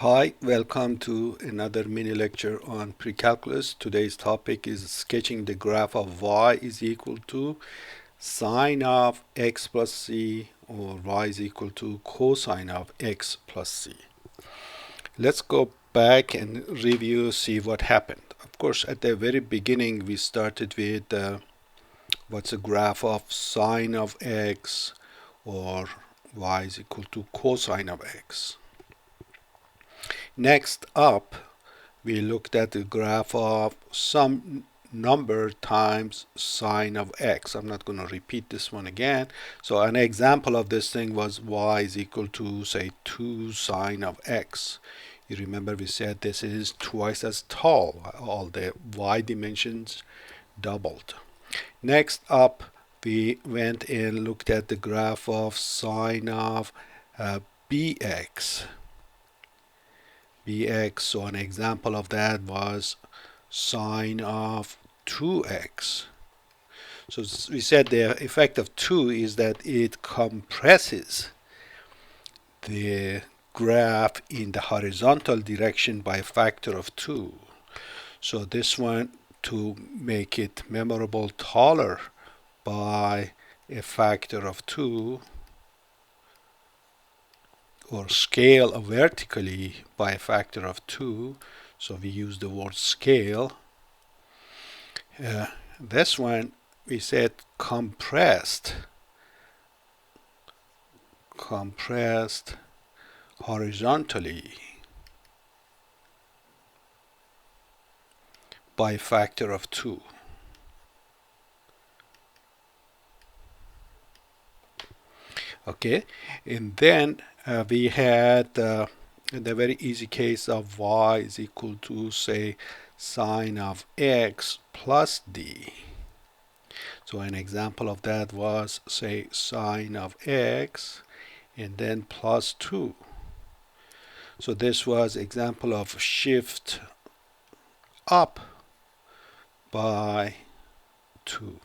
Hi, welcome to another mini lecture on pre-calculus. Today's topic is sketching the graph of y is equal to sine of x plus c, or y is equal to cosine of x plus c. Let's go back and review, see what happened. Of course, at the very beginning we started with what's a graph of sine of x, or y is equal to cosine of x. Next up, we looked at the graph of some number times sine of x. I'm not going to repeat this one again. So an example of this thing was y is equal to, say, 2 sine of x. You remember we said this is twice as tall. All the y dimensions doubled. Next up, we went and looked at the graph of sine of bx. So an example of that was sine of 2x. So we said the effect of 2 is that it compresses the graph in the horizontal direction by a factor of 2. So this one, to make it memorable, taller by a factor of 2, or scale vertically by a factor of 2. So we use the word scale. This one we said compressed horizontally by a factor of 2. Okay, and then we had the very easy case of y is equal to, say, sine of x plus d. So an example of that was, say, sine of x and then plus 2. So this was example of shift up by 2.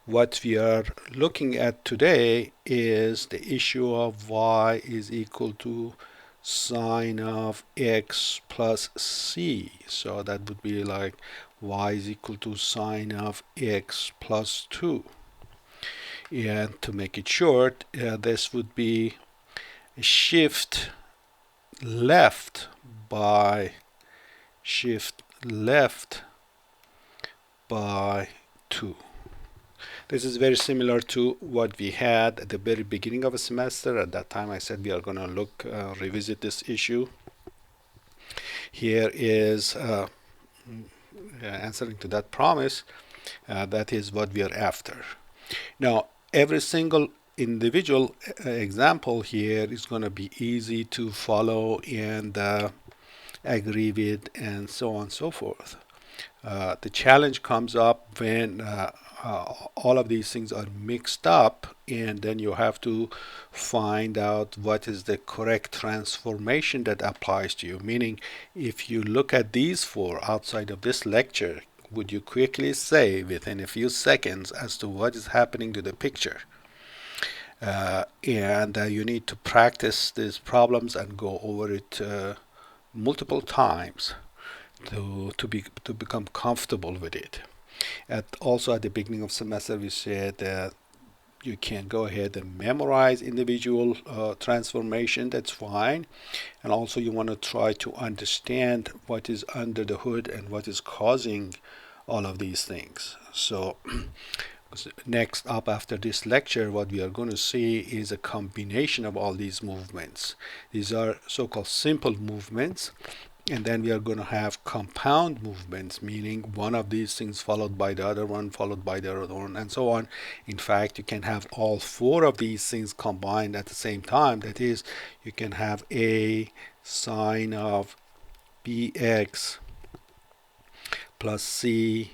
What we are looking at today is the issue of y is equal to sine of x plus c. So that would be like y is equal to sine of x plus 2. And to make it short, this would be shift left by 2. This is very similar to what we had at the very beginning of a semester. At that time I said we are going to revisit this issue. Here is answering to that promise. That is what we are after. Now, every single individual example here is going to be easy to follow and agree with, and so on and so forth. The challenge comes up when all of these things are mixed up, and then you have to find out what is the correct transformation that applies to you. Meaning, if you look at these four outside of this lecture, would you quickly say within a few seconds as to what is happening to the picture? And you need to practice these problems and go over it multiple times to become comfortable with it. Also at the beginning of semester we said that you can go ahead and memorize individual transformation. That's fine. And also you want to try to understand what is under the hood and what is causing all of these things. So next up after this lecture, what we are going to see is a combination of all these movements. These are so-called simple movements. And then we are going to have compound movements, meaning one of these things followed by the other one, followed by the other one, and so on. In fact, you can have all four of these things combined at the same time. That is, you can have a sine of bx plus c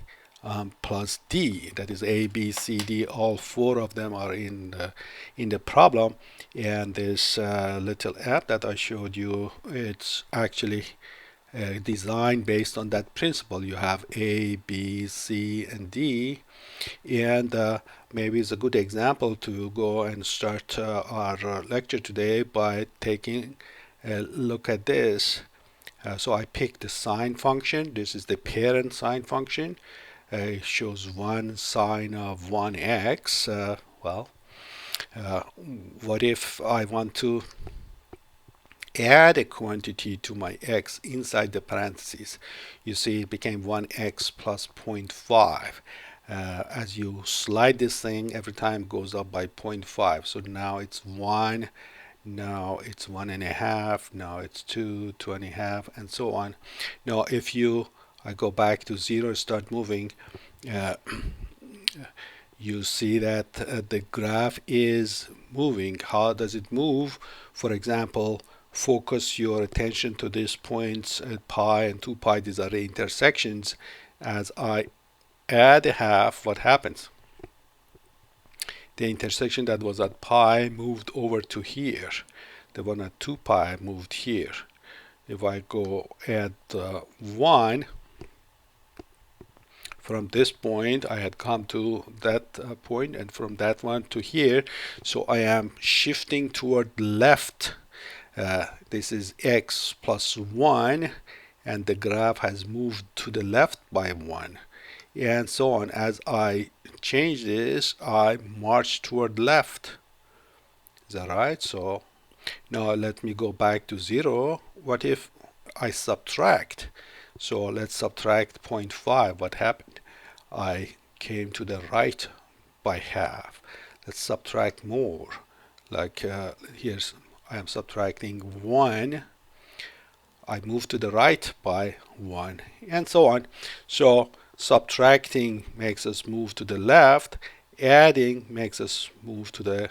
plus d. That is a, b, c, d. All four of them are in the problem. And this little app that I showed you, it's actually designed based on that principle. You have A, B, C, and D, and maybe it's a good example to go and start our lecture today by taking look at this. So I picked the sine function. This is the parent sine function. It shows 1 sine of 1x. Well, what if I want to add a quantity to my x inside the parentheses? You see it became 1x plus 0.5. As you slide this thing, every time it goes up by 0.5. So now it's 1, now it's 1.5, now it's 2, 2.5, and so on. Now if I go back to 0, start moving, uh, you see that the graph is moving. How does it move? For example, focus your attention to these points at pi and 2 pi. These are the intersections. As I add a half, what happens? The intersection that was at pi moved over to here. The one at 2 pi moved here. If I go at 1, from this point I had come to that point, and from that one to here, so I am shifting toward left. This is x plus 1, and the graph has moved to the left by 1, and so on. As I change this, I march toward left. Is that right? So now let me go back to 0. What if I subtract? So let's subtract 0.5. What happened? I came to the right by half. Let's subtract more. Like here's, I am subtracting 1. I move to the right by 1, and so on. So subtracting makes us move to the left. Adding makes us move to the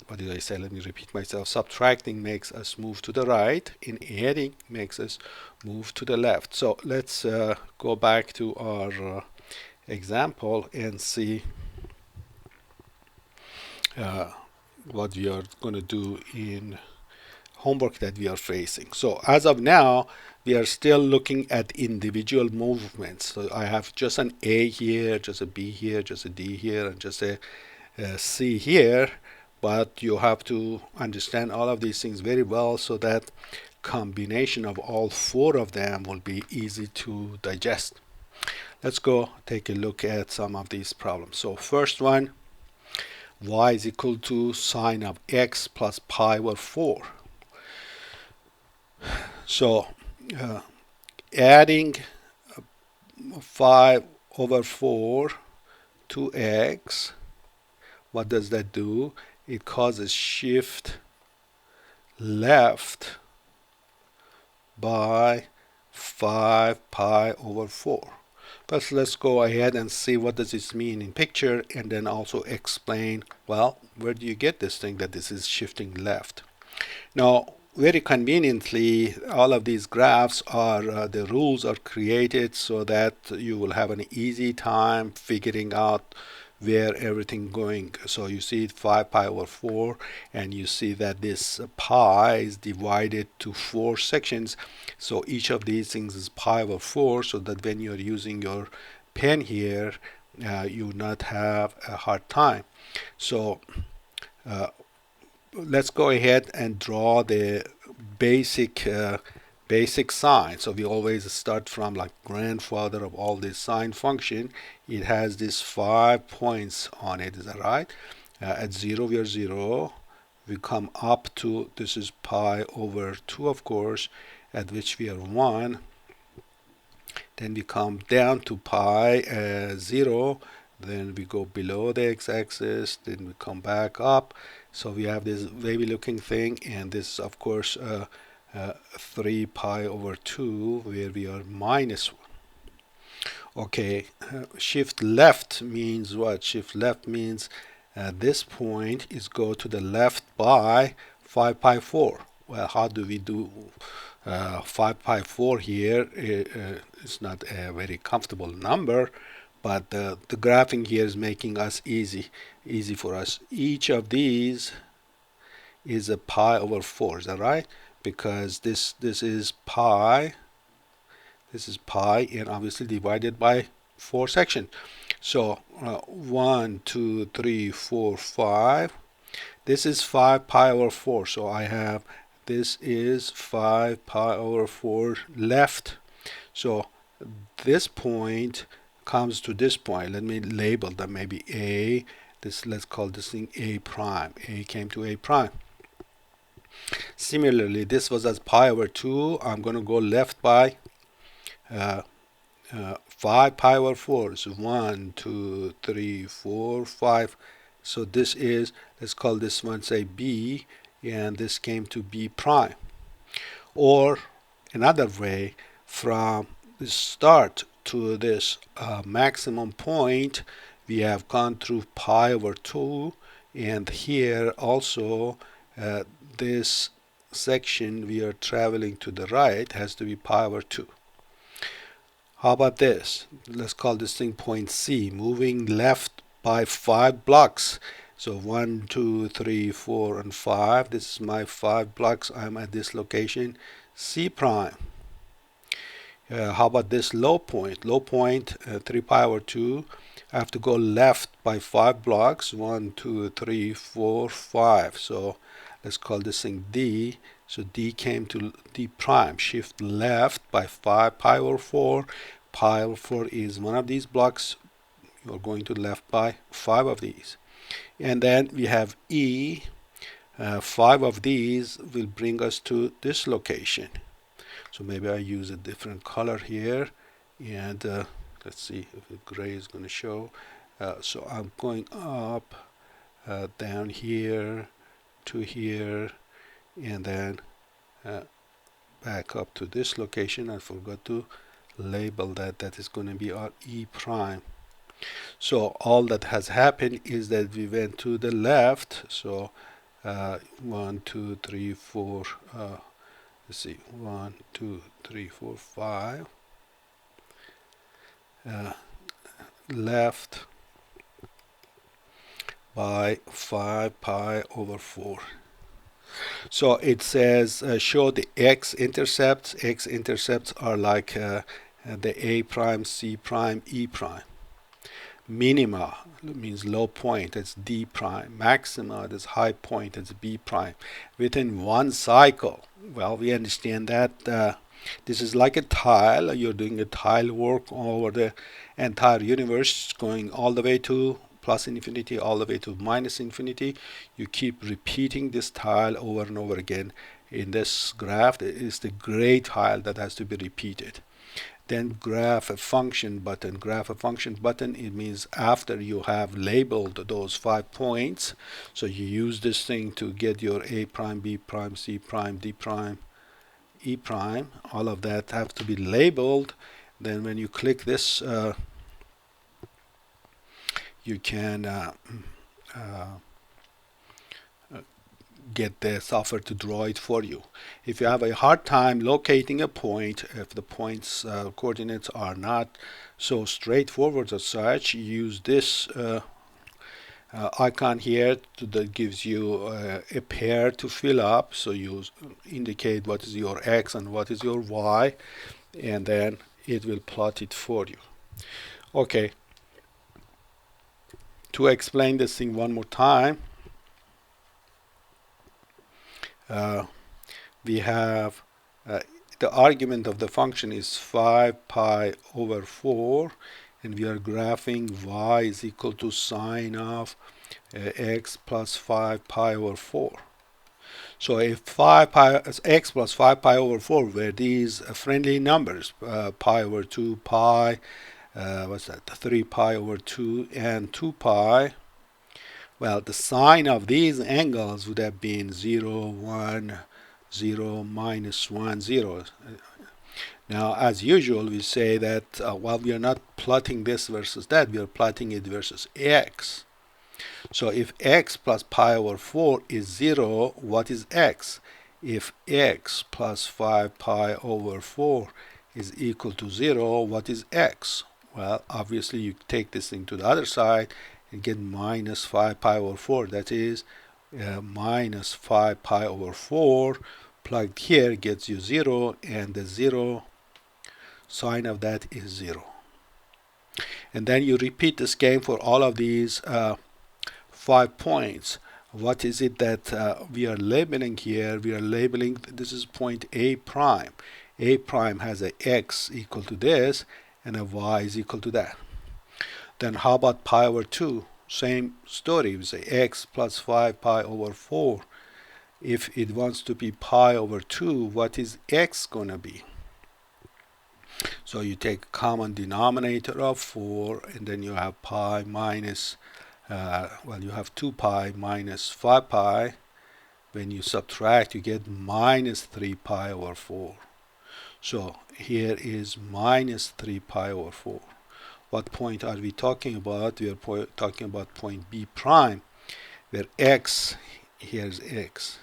what did I say? Let me repeat myself. Subtracting makes us move to the right, and adding makes us move to the left. So let's go back to our example and see what we are going to do in homework that we are facing. So as of now, we are still looking at individual movements. So I have just an A here, just a B here, just a D here, and just a C here. But you have to understand all of these things very well, so that combination of all 4 of them will be easy to digest. Let's go take a look at some of these problems. So first one, y is equal to sine of x plus pi over 4. So adding 5 over 4 to x, what does that do? It causes shift left by 5 pi over 4. But let's go ahead and see what does this mean in picture, and then also explain, well, where do you get this thing that this is shifting left? Now, very conveniently, all of these graphs are, the rules are created so that you will have an easy time figuring out where everything going. So you see 5 pi over 4, and you see that this pi is divided to 4 sections. So each of these things is pi over 4, so that when you're using your pen here, you not have a hard time. So let's go ahead and draw the basic sign. So we always start from like grandfather of all this sine function. It has these 5 points on it. Is that right? At 0 we are 0. We come up to, this is pi over 2, of course, at which we are 1. Then we come down to pi 0. Then we go below the x-axis. Then we come back up. So we have this wavy looking thing, and this is of course 3 pi over 2, where we are minus 1. Okay, shift left means what? Shift left means this point is go to the left by 5 pi 4. Well, how do we do 5 pi 4 here? It's not a very comfortable number, but the graphing here is making us easy for us. Each of these is a pi over 4. Is that right? Because this is pi, and obviously divided by 4 sections. So 1, 2, 3, 4, 5. This is 5 pi over 4. So I have this is 5 pi over 4 left. So this point comes to this point. Let me label them maybe A. Let's call this thing A prime. A came to A prime. Similarly, this was as pi over 2. I'm going to go left by 5 pi over 4. So 1, 2, 3, 4, 5. So this is, let's call this one say B, and this came to B prime. Or another way, from the start to this maximum point, we have gone through pi over 2, and here also this section we are traveling to the right has to be pi over 2. How about this? Let's call this thing point C, moving left by 5 blocks. So 1, 2, 3, 4, and 5. This is my 5 blocks. I'm at this location, C prime. How about this low point? Low point, 3 pi over 2. I have to go left by 5 blocks. 1, 2, 3, 4, 5. So let's call this thing D. So D came to D prime. Shift left by 5 pi over 4. Pi over 4 is one of these blocks. You're going to left by 5 of these. And then we have E. 5 of these will bring us to this location. So maybe I use a different color here. And let's see if the gray is going to show. So I'm going up, down here, to here, and then back up to this location. I forgot to label that. That is going to be our E prime. So all that has happened is that we went to the left. So 1, 2, 3, 4. Let's see, 1, 2, 3, 4, 5. Left by 5 pi over 4. So it says show the x-intercepts. X-intercepts are like the A prime, C prime, E prime. Minima means low point, that's D prime. Maxima, that's high point, that's B prime. Within one cycle, well, we understand that this is like a tile. You're doing a tile work over the entire universe, going all the way to plus infinity, all the way to minus infinity. You keep repeating this tile over and over again. In this graph, it is the gray tile that has to be repeated. Then graph a function button. Graph a function button, it means after you have labeled those 5 points. So you use this thing to get your A prime, B prime, C prime, D prime, E prime. All of that have to be labeled. Then when you click this, you can get the software to draw it for you. If you have a hard time locating a point, if the point's coordinates are not so straightforward as such, you use this icon here that gives you a pair to fill up. So you indicate what is your X and what is your Y, and then it will plot it for you. Okay, to explain this thing one more time, we have the argument of the function is 5 pi over 4, and we are graphing y is equal to sine of x plus 5 pi over 4. So if 5 pi x plus 5 pi over 4 were these friendly numbers, pi over 2 pi, what's that, 3 pi over 2 and 2 pi, well, the sine of these angles would have been 0, 1, 0, minus 1, 0. Now, as usual, we say that while we are not plotting this versus that, we are plotting it versus x. So if x plus pi over 4 is 0, what is x? If x plus 5 pi over 4 is equal to 0, what is x? Well, obviously, you take this thing to the other side and get minus 5 pi over 4. That is minus 5 pi over 4 plugged here gets you 0, and the 0 sine of that is 0. And then you repeat this game for all of these 5 points. What is it that we are labeling here? We are labeling, this is point A prime. A prime has a x equal to this and a y is equal to that. Then how about pi over 2? Same story. We say x plus 5 pi over 4. If it wants to be pi over 2, what is x going to be? So you take a common denominator of 4, and then you have pi minus, well, you have 2 pi minus 5 pi. When you subtract, you get minus 3 pi over 4. So here is minus 3 pi over 4. What point are we talking about? We are talking about point B prime, where x, here's x,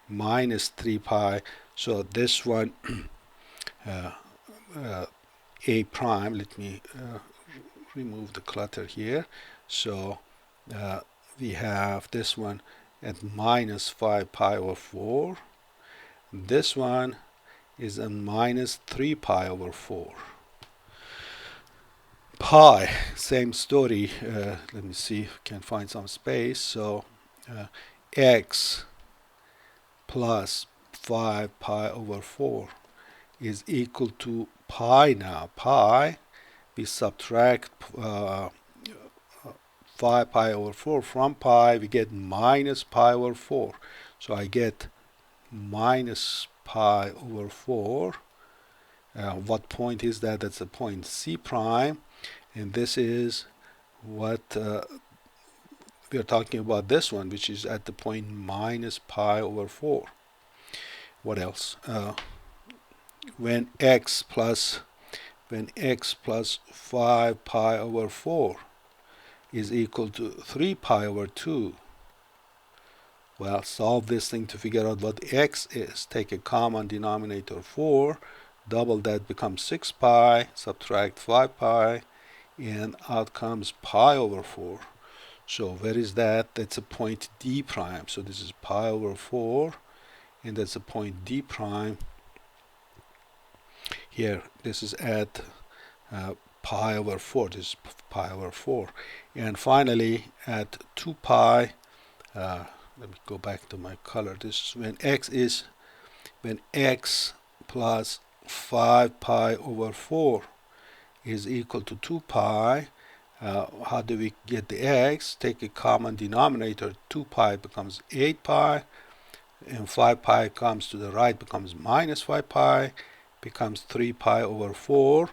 minus 3 pi. So this one, A prime, let me remove the clutter here. So we have this one at minus 5 pi over 4. This one is a minus 3 pi over 4. Pi, same story. Let me see if I can find some space. So x plus 5 pi over 4 is equal to pi now. Pi, we subtract 5 pi over 4 from pi, we get minus pi over 4. So I get minus pi over 4. What point is that? That's the point C prime. And this is what we are talking about, this one, which is at the point minus pi over 4. What else? When x plus 5 pi over 4 is equal to 3 pi over 2. Well, solve this thing to figure out what x is. Take a common denominator 4, double that becomes 6 pi, subtract 5 pi, and out comes pi over 4. So where is that? That's a point D prime. So this is pi over 4, and that's a point D prime. Here, this is at pi over 4. This is pi over 4. And finally, at 2 pi, let me go back to my color. This is when x plus 5 pi over 4 is equal to 2 pi. How do we get the x? Take a common denominator. 2 pi becomes 8 pi, and 5 pi comes to the right, becomes minus 5 pi, becomes 3 pi over 4.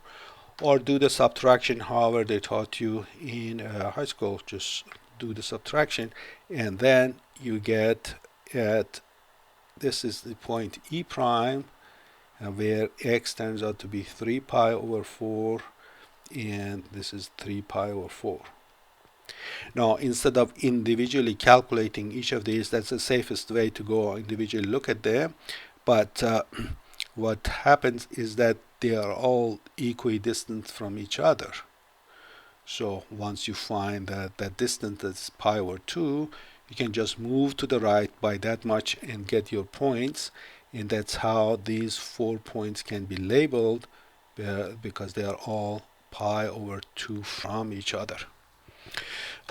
Or do the subtraction however they taught you in high school. Just do the subtraction, and then you get at, this is the point E prime, where x turns out to be 3 pi over 4, and this is 3 pi over 4. Now, instead of individually calculating each of these, that's the safest way to go, individually look at them. But what happens is that they are all equidistant from each other. So once you find that that distance is pi over 2, you can just move to the right by that much and get your points. And that's how these 4 points can be labeled, because they are all pi over 2 from each other.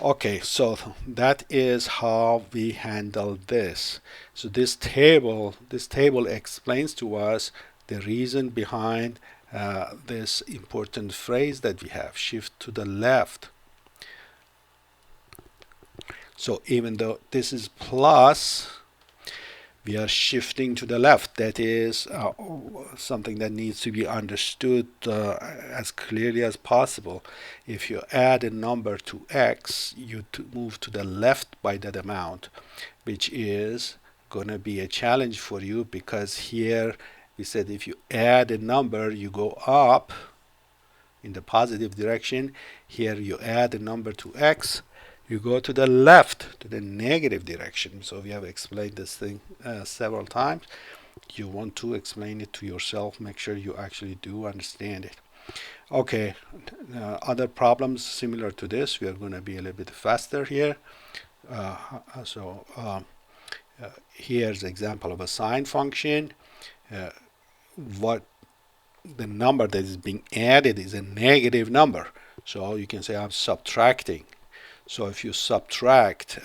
Okay, so that is how we handle this. So this table explains to us the reason behind this important phrase that we have, shift to the left. So even though this is plus, we are shifting to the left. That is something that needs to be understood as clearly as possible. If you add a number to x, you move to the left by that amount, which is going to be a challenge for you, because here we said if you add a number, you go up in the positive direction. Here you add a number to x, you go to the left, to the negative direction. So we have explained this thing several times. You want to explain it to yourself, make sure you actually do understand it. Okay, other problems similar to this, we are going to be a little bit faster here. Here's an example of a sine function. What the number that is being added is a negative number, so you can say I'm subtracting. So if you subtract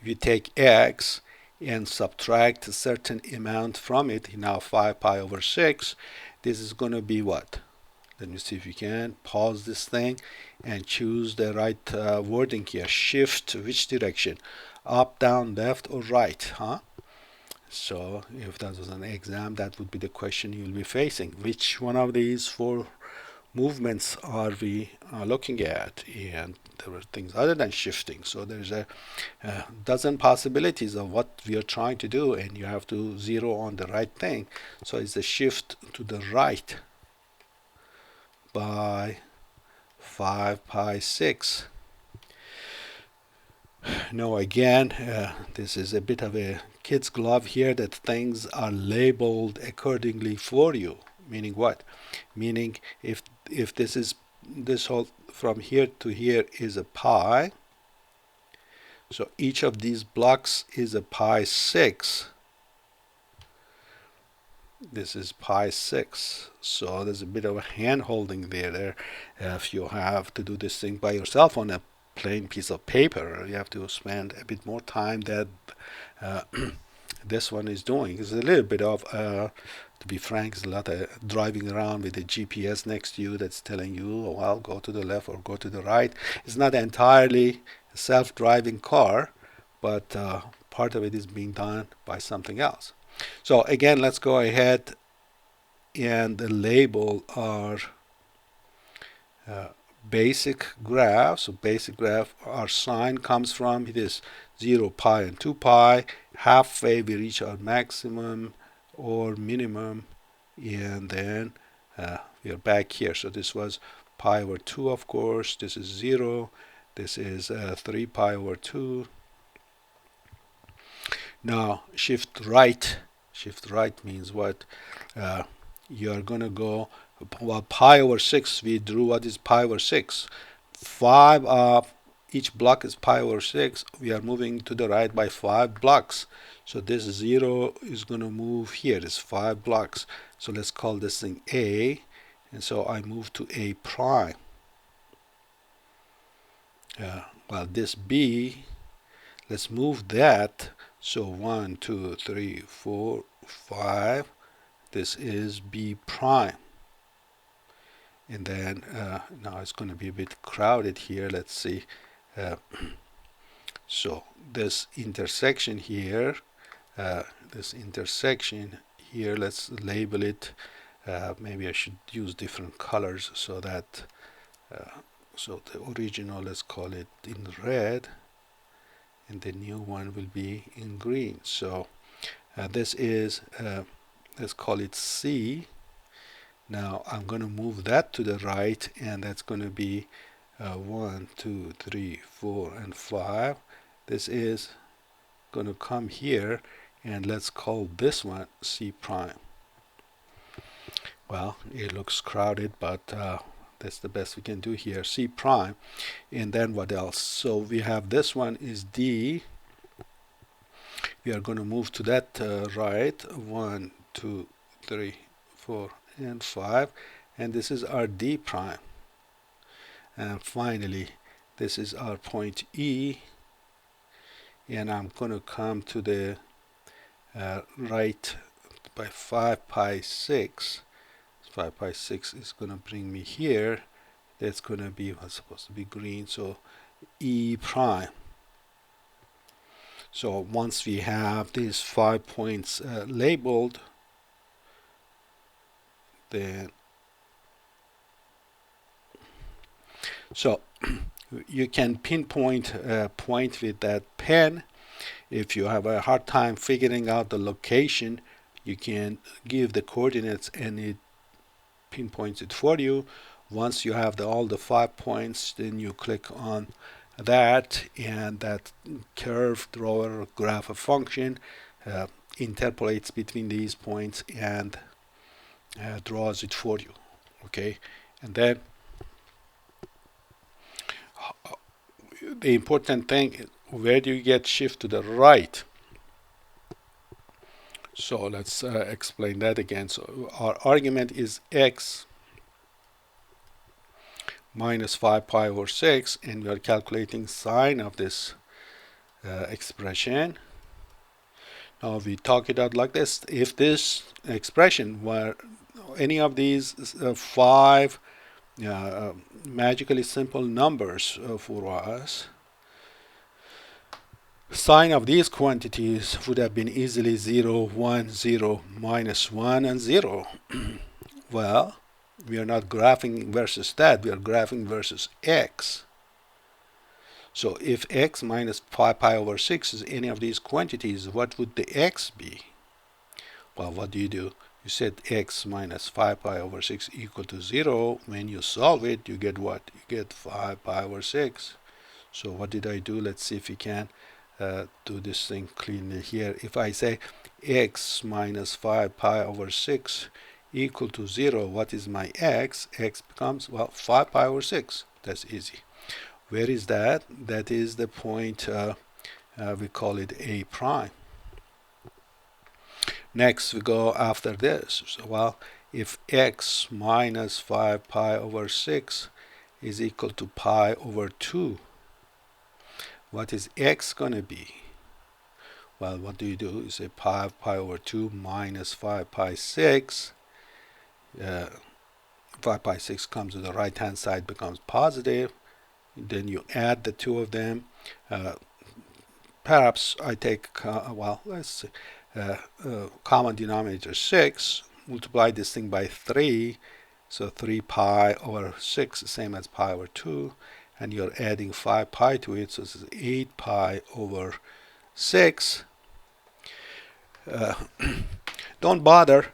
if you take x and subtract a certain amount from it, now 5 pi over 6, this is going to be what? Let me see if you can pause this thing and choose the right wording here. Shift which direction? Up, down, left, or right? Huh? So if that was an exam, that would be the question you'll be facing. Which one of these four movements are we looking at? And there were things other than shifting. So there's a dozen possibilities of what we are trying to do, and you have to zero on the right thing. So it's the shift to the right by 5 pi 6. Now again, this is a bit of a kid's glove here, that things are labeled accordingly for you. Meaning what? Meaning if this whole from here to here is a pi, so each of these blocks is a pi 6. This is pi 6. So there's a bit of a hand holding there. If you have to do this thing by yourself on a plain piece of paper, you have to spend a bit more time that this one is doing. It's a little bit of, to be frank, it's a lot of driving around with a GPS next to you that's telling you, oh, well, go to the left or go to the right. It's not entirely a self-driving car, but part of it is being done by something else. So again, let's go ahead and label our basic graph. So basic graph, our sign comes from this 0, pi, and 2 pi. Halfway we reach our maximum or minimum, and then we are back here. So this was pi over 2, of course. This is 0. This is 3 pi over 2. Now shift right. Shift right means what? You're gonna go, well, pi over 6, we drew what is pi over 6. 5 of each block is pi over 6. We are moving to the right by 5 blocks. So this 0 is gonna move here. It's 5 blocks. So let's call this thing A. And so I move to A prime. Well, this B, let's move that. So 1, 2, 3, 4, 5. This is B prime. And then now it's going to be a bit crowded here. Let's see. So this intersection here, let's label it. Maybe I should use different colors so that so the original, let's call it in red, and the new one will be in green. So this is let's call it C. Now I'm going to move that to the right, and that's going to be 1, 2, 3, 4, and 5. This is going to come here, and let's call this one C prime. Well, it looks crowded, but that's the best we can do here, C prime. And then what else? So we have this one is D. We are going to move to that right, 1, 2, 3, 4, and 5, and this is our D prime. And finally, this is our point E, and I'm going to come to the right by 5 pi 6. 5 pi 6 is going to bring me here. That's going to be what's supposed to be green, so E prime. So once we have these 5 points labeled, then so you can pinpoint a point with that pen. If you have a hard time figuring out the location, you can give the coordinates and it pinpoints it for you. Once you have all the 5 points, then you click on that, and that curve drawer graph a function interpolates between these points and draws it for you. Okay, and then the important thing is, where do you get shift to the right? So let's explain that again. So our argument is x minus 5 pi over 6, and we are calculating sine of this expression. Now we talk it out like this. If this expression were any of these five magically simple numbers for us, sign of these quantities would have been easily 0, 1, 0, minus 1, and 0. Well, we are not graphing versus that, we are graphing versus x. So if x minus 5 pi over 6 is any of these quantities, what would the x be? Well, what do? You set x minus 5 pi over 6 equal to 0. When you solve it, you get what? You get 5 pi over 6. So what did I do? Let's see if we can do this thing cleanly here. If I say x minus 5 pi over 6 equal to 0, what is my x? X becomes, well, 5 pi over 6. That's easy. Where is that? That is the point, we call it A prime. Next we go after this. So, well, if x minus 5 pi over 6 is equal to pi over 2, what is x going to be? Well, what do? You say pi over 2 minus 5 pi 6. 5 pi 6 comes to the right hand side, becomes positive. Then you add the two of them. Perhaps I take, well, let's see, common denominator 6, multiply this thing by 3, so 3 pi over 6, same as pi over 2, and you're adding 5 pi to it, so this is 8 pi over 6. Don't bother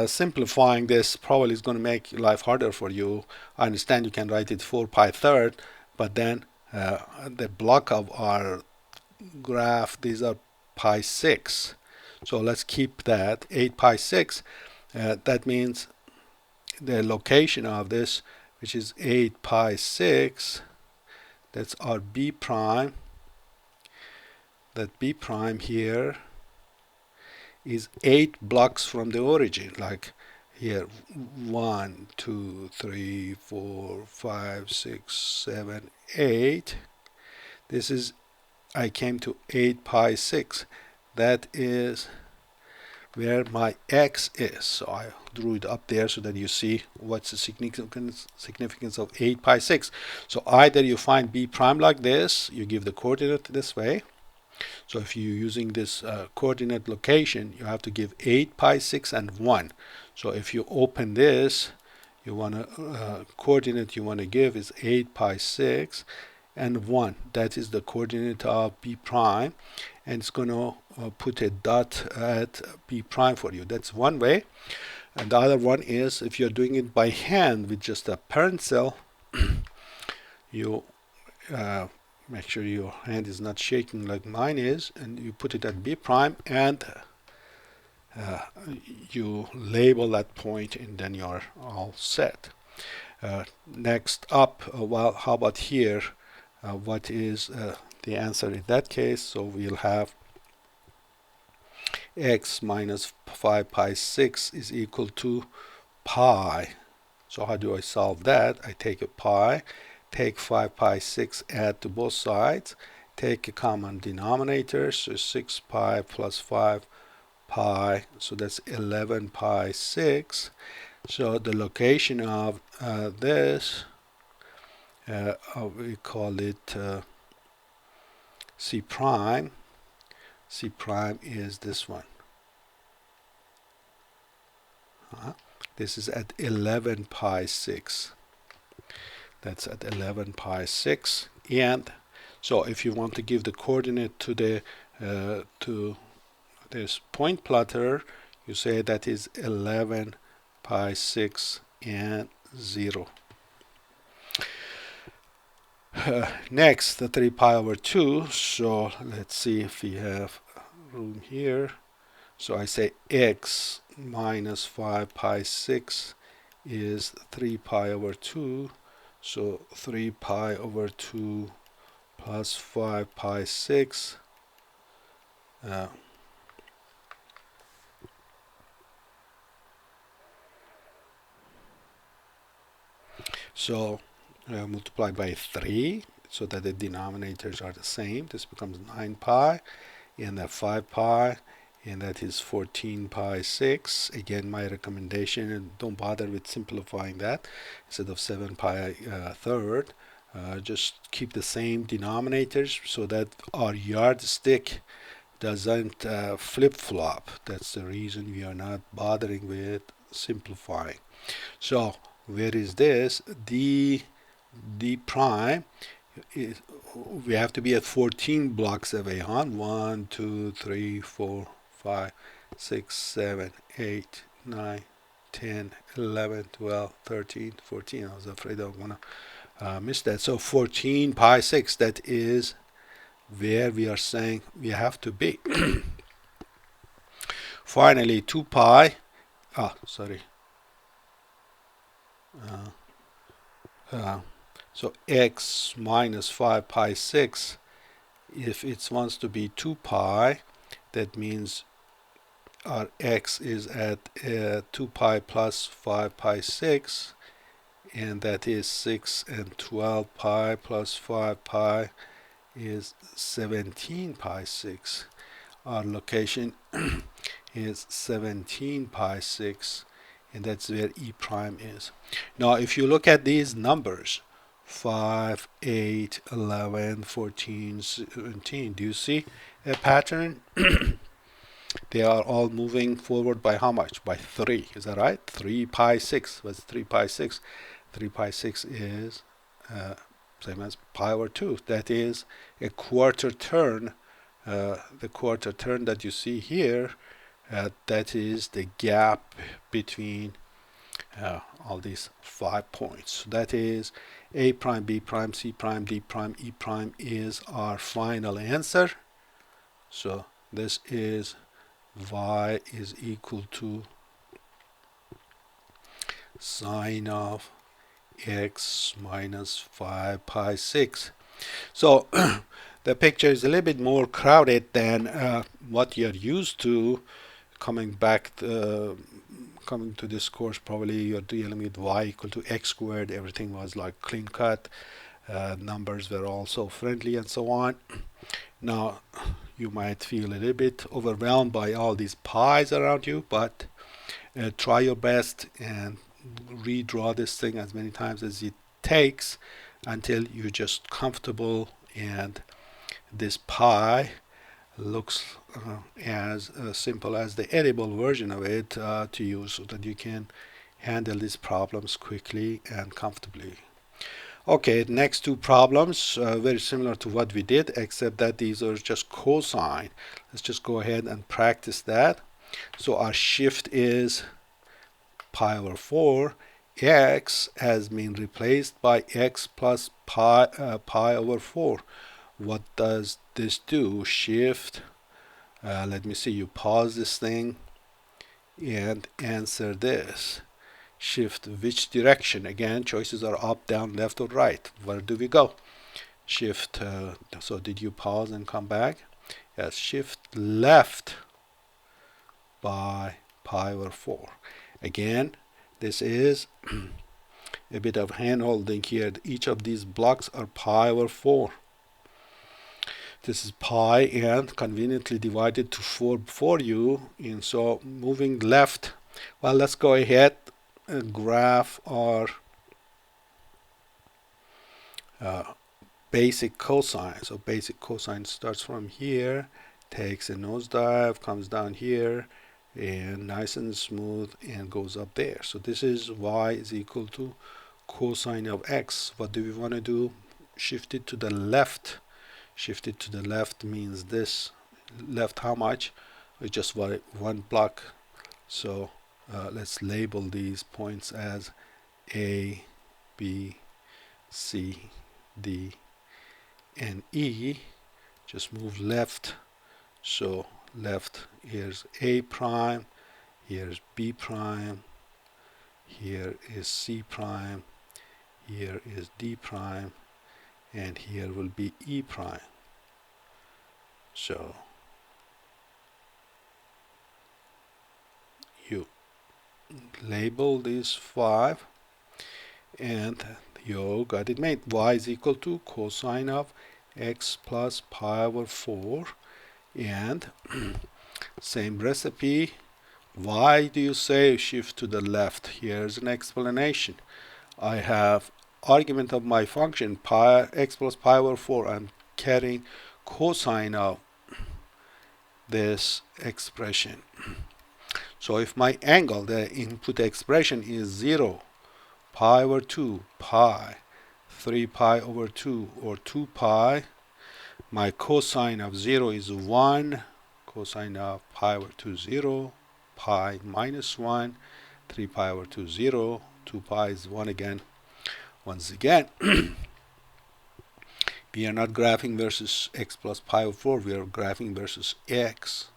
simplifying this, probably is going to make life harder for you. I understand you can write it 4 pi third, but then the block of our graph, these are pi 6. So let's keep that 8 pi 6. That means the location of this, which is 8 pi 6, that's our B prime. That B prime here is 8 blocks from the origin, like here 1, 2, 3, 4, 5, 6, 7, 8. This is, I came to 8 pi 6. That is where my x is. So I drew it up there so that you see what's the significance of 8 pi 6. So either you find B prime like this, you give the coordinate this way. So if you're using this coordinate location, you have to give 8 pi 6 and 1. So if you open this, you want to coordinate you want to give is 8 pi 6 and 1. That is the coordinate of B prime, and it's going to put a dot at B prime for you. That's one way. And the other one is if you're doing it by hand with just a pencil, you make sure your hand is not shaking like mine is, and you put it at B prime, and you label that point, and then you're all set. Next up, well, how about here? What is the answer in that case? So we'll have x minus 5 pi 6 is equal to pi. So how do I solve that? I take a pi, take 5 pi 6, add to both sides, take a common denominator, so 6 pi plus 5 pi, so that's 11 pi 6. So the location of this, we call it C prime. C prime is this one. This is at 11 pi 6. That's at 11 pi 6. And so if you want to give the coordinate to the to this point plotter, you say that is 11 pi 6 and 0. Next, the 3 pi over 2. So let's see if we have room here. So I say x minus 5 pi 6 is 3 pi over 2. So 3 pi over 2 plus 5 pi 6. So multiply by 3. so that the denominators are the same. This becomes 9 pi, and that 5 pi, and that is 14 pi 6. Again, my recommendation, and don't bother with simplifying that. Instead of 7 pi third, just keep the same denominators so that our yardstick doesn't flip-flop. That's the reason we are not bothering with simplifying. So where is this? D prime is, we have to be at 14 blocks away, huh? 1, 2, 3, 4, 5, 6, 7, 8, 9, 10, 11, 12, 13, 14. I was afraid I was going to miss that. So 14 pi 6, that is where we are saying we have to be. Finally, 2 pi, sorry. So x minus 5 pi 6, if it wants to be 2 pi, that means our x is at 2 pi plus 5 pi 6, and that is 6, and 12 pi plus 5 pi is 17 pi 6. Our location is 17 pi 6, and that's where E prime is. Now if you look at these numbers, 5, 8, 11, 14, 17, do you see a pattern? They are all moving forward by how much? By 3, is that right? 3 pi 6. What's 3 pi 6? 3 pi 6 is same as pi over 2. That is a quarter turn. The quarter turn that you see here, that is the gap between all these 5 points. That is A prime, B prime, C prime, D prime, E prime is our final answer. So this is y is equal to sine of x minus 5 pi 6. So the picture is a little bit more crowded than what you're used to. Coming to this course, probably you're dealing with y equal to x squared. Everything was like clean cut. Numbers were also friendly and so on. Now you might feel a little bit overwhelmed by all these pi's around you, but try your best and redraw this thing as many times as it takes until you're just comfortable and this pi looks as simple as the edible version of it to use, so that you can handle these problems quickly and comfortably. Okay, next two problems, very similar to what we did, except that these are just cosine. Let's just go ahead and practice that. So our shift is pi over 4. X has been replaced by x plus pi over 4. What does this do? Shift, let me see, you pause this thing and answer this. Shift which direction? Again, choices are up, down, left, or right. Where do we go? Shift, so did you pause and come back? Yes, shift left by pi over 4. Again, this is a bit of hand holding here. Each of these blocks are pi over 4. This is pi and conveniently divided to 4 for you. And so moving left, well, let's go ahead and graph our basic cosine. So basic cosine starts from here, takes a nosedive, comes down here, and nice and smooth, and goes up there. So this is y is equal to cosine of x. What do we want to do? Shift it to the left. Shift it to the left means this. Left how much? It's just one block. So let's label these points as A, B, C, D, and E. Just move left. So left, here's A prime, here's B prime, here is C prime, here is D prime, and here will be E prime. So you label these 5, and You got it made. Y is equal to cosine of x plus pi over 4. And same recipe. Why do you say shift to the left? Here's an explanation. I have argument of my function pi x plus pi over 4. I'm carrying cosine of this expression. So if my angle, the input expression is 0, pi over 2, pi, 3 pi over 2, or 2 pi, my cosine of 0 is 1, cosine of pi over 2, 0, pi minus 1, 3 pi over 2, 0, 2 pi is 1 again. Once again, we are not graphing versus x plus pi over 4, we are graphing versus x.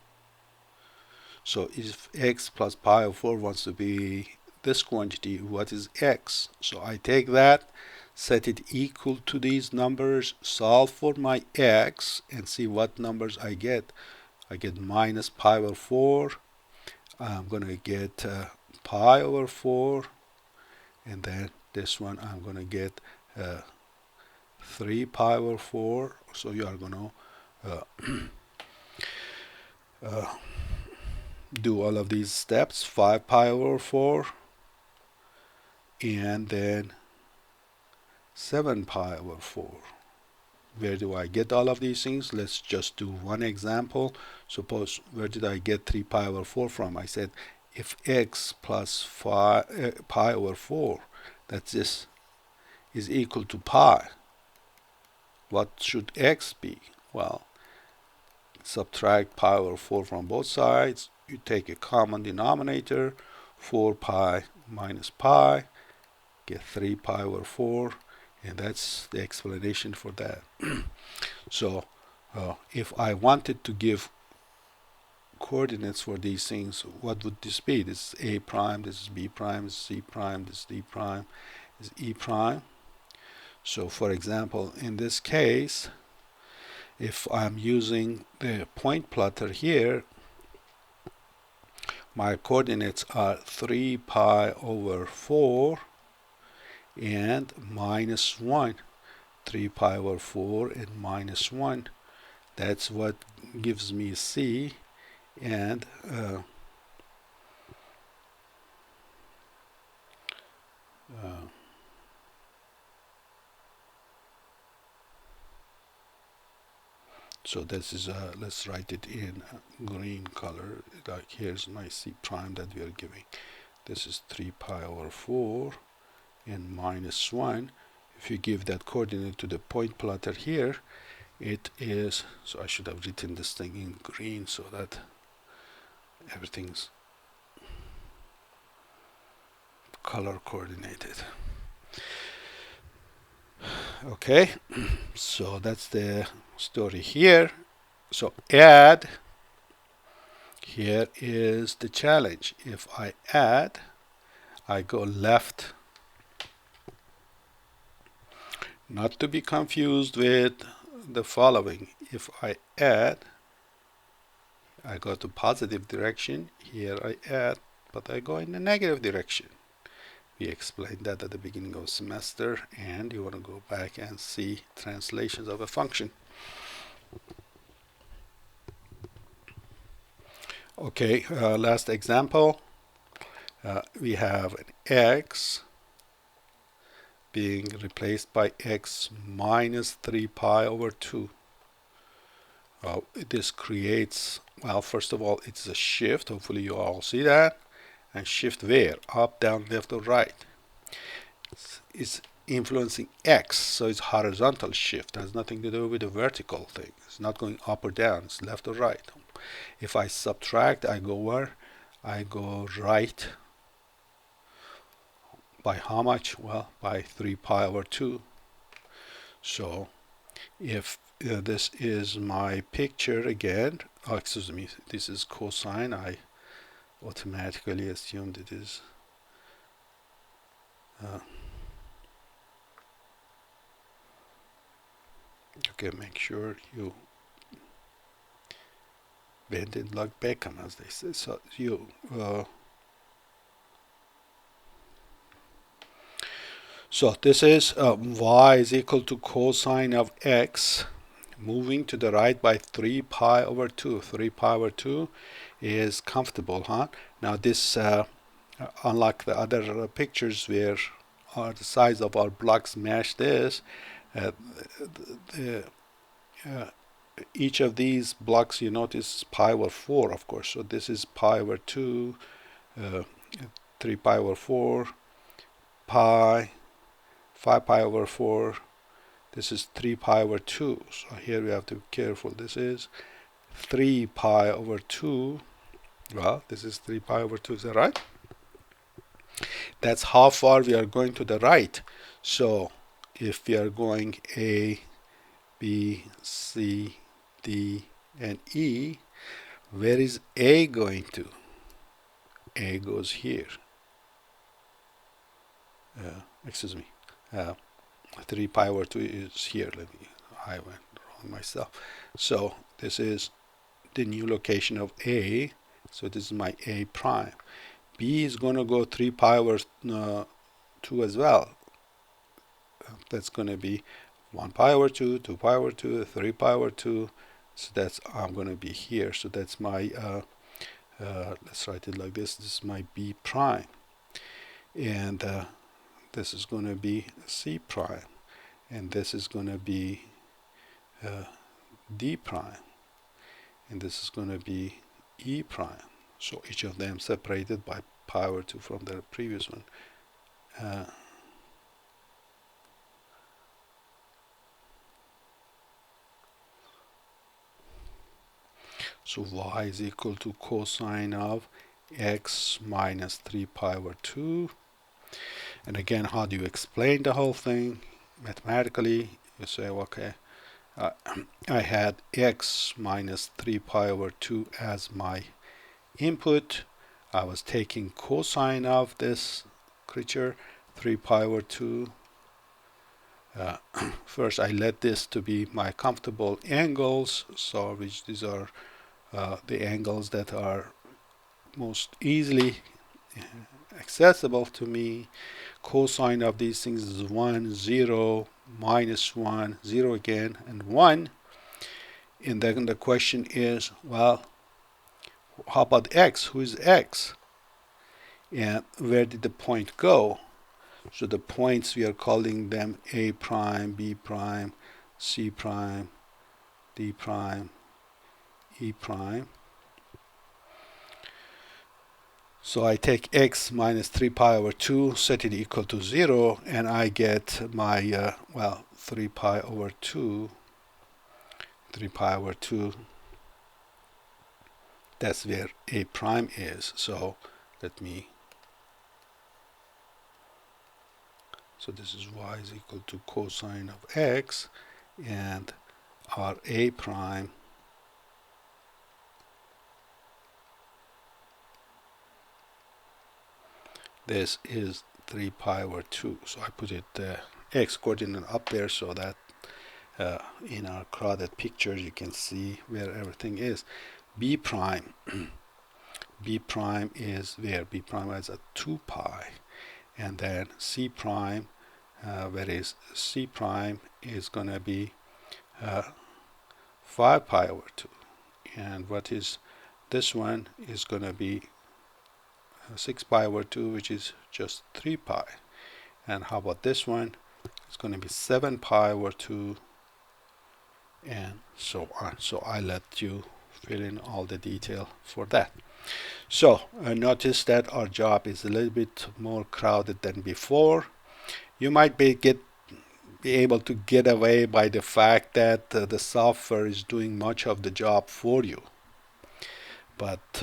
So if x plus pi over 4 wants to be this quantity, what is x? So I take that, set it equal to these numbers, solve for my x, and see what numbers I get. I get minus pi over 4. I'm going to get pi over 4. And then this one I'm going to get 3 pi over 4. So you are going to do all of these steps. 5 pi over 4. And then 7 pi over 4. Where do I get all of these things? Let's just do one example. Suppose, where did I get 3 pi over 4 from? I said if x plus pi over 4, that's this, is equal to pi, what should x be? Well, subtract pi over 4 from both sides. You take a common denominator, 4 pi minus pi, get 3 pi over 4, and that's the explanation for that. So if I wanted to give coordinates for these things, what would this be? This is a prime, this is b prime, this is c prime, this is d prime, this is e prime. So for example, in this case, if I'm using the point plotter here, my coordinates are 3 pi over 4 and minus 1. 3 pi over 4 and minus 1. That's what gives me C. And so this is let's write it in green color. Like here's my C prime that we are giving. This is 3 pi over 4 and minus 1. If you give that coordinate to the point plotter here, it is, so I should have written this thing in green so that everything's color coordinated. Okay, so that's the story here. So add, here is the challenge. If I add, I go left, not to be confused with the following. If I add, I go to positive direction. Here I add, but I go in the negative direction. We explained that at the beginning of the semester, and you want to go back and see translations of a function. Okay, last example. We have an x being replaced by x minus 3 pi over 2. This creates, well, first of all, it's a shift. Hopefully you all see that. And shift where? Up, down, left, or right. It's influencing x, so it's horizontal shift. It has nothing to do with the vertical thing. It's not going up or down, it's left or right. If I subtract, I go where? I go right. By how much? Well, by 3 pi over 2. So if this is my picture again, oh, excuse me, this is cosine. I automatically assumed it is okay, make sure you bend it like Beckham, as they say. So you So this is y is equal to cosine of x moving to the right by 3 pi over 2. 3 pi over 2 is comfortable, huh? Now this, unlike the other pictures where the size of our blocks match this, uh, the, each of these blocks, you notice pi over 4, of course. So this is pi over 2, uh, 3 pi over 4, pi, 5 pi over 4. This is 3 pi over 2. So here we have to be careful. This is 3 pi over 2. Well, this is 3 pi over 2. Is that right? That's how far we are going to the right. So if we are going A, B, C, D, and E, where is A going to? A goes here. Excuse me. 3 pi over 2 is here. I went wrong myself. So this is the new location of A. So this is my A prime. B is going to go 3 pi over 2 as well. That's going to be 1 pi over 2, 2 pi over 2, 3 pi over 2. So that's, I'm going to be here. So that's my, let's write it like this. This is my B prime. And this is going to be C prime. And this is going to be D prime. And this is going to be E prime. So each of them separated by pi over 2 from the previous one. So y is equal to cosine of x minus 3 pi over 2. And again, how do you explain the whole thing? Mathematically, you say, okay, I had x minus 3 pi over 2 as my input. I was taking cosine of this creature, 3 pi over 2. First, I let this to be my comfortable angles, so which these are the angles that are most easily accessible to me. Cosine of these things is 1, 0, minus 1, 0 again, and 1. And then the question is, well, how about x? Who is x? And where did the point go? So the points, we are calling them A prime, B prime, C prime, D prime, E prime. So I take x minus 3 pi over 2, set it equal to 0, and I get my, well, 3 pi over 2. 3 pi over 2. That's where A prime is. So let me, so this is y is equal to cosine of x, and our A prime this is 3 pi over 2. So I put it x coordinate up there so that in our crowded picture you can see where everything is. B prime B prime is where? B prime is at 2 pi, and then C prime, where is C prime, is going to be 5 pi over 2, and what is this one is going to be 6 pi over 2, which is just 3 pi. And how about this one? It's going to be 7 pi over 2, and so on. So I let you fill in all the detail for that. So notice that our job is a little bit more crowded than before. You might be able to get away by the fact that the software is doing much of the job for you, but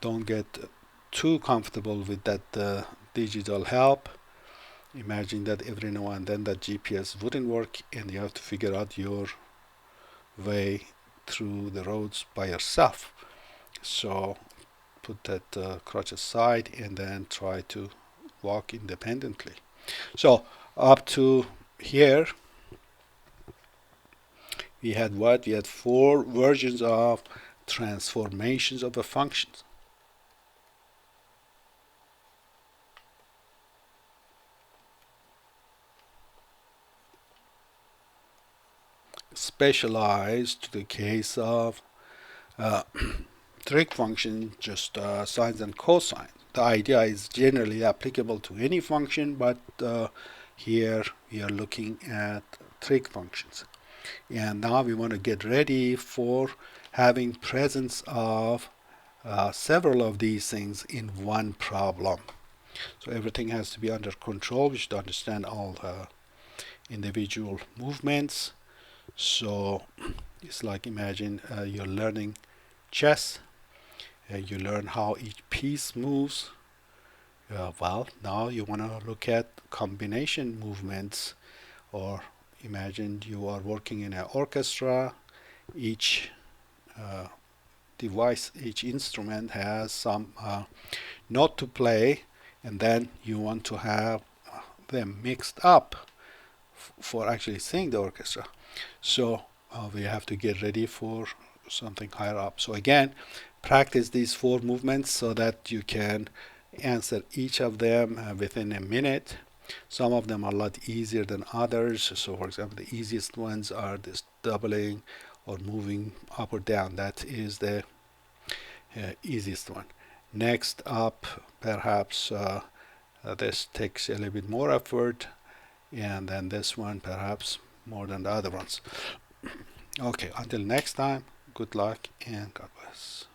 don't get too comfortable with that digital help. Imagine that every now and then that GPS wouldn't work and you have to figure out your way through the roads by yourself. So put that crutch aside and then try to walk independently. So up to here we had what? We had 4 versions of transformations of a function. specialized to the case of trig function, just sines and cosines. The idea is generally applicable to any function, but here we are looking at trig functions. And now we want to get ready for having presence of several of these things in one problem. So everything has to be under control. We should understand all the individual movements. So it's like, imagine you're learning chess. You learn how each piece moves. Well, now you want to look at combination movements, or imagine you are working in an orchestra. Each device, each instrument has some note to play, and then you want to have them mixed up for actually singing the orchestra. So we have to get ready for something higher up. So again, practice these 4 movements so that you can answer each of them within a minute. Some of them are a lot easier than others. So for example, the easiest ones are this doubling or moving up or down. That is the easiest one. Next up, perhaps this takes a little bit more effort, and then this one perhaps more than the other ones. Okay, until next time, good luck and God bless.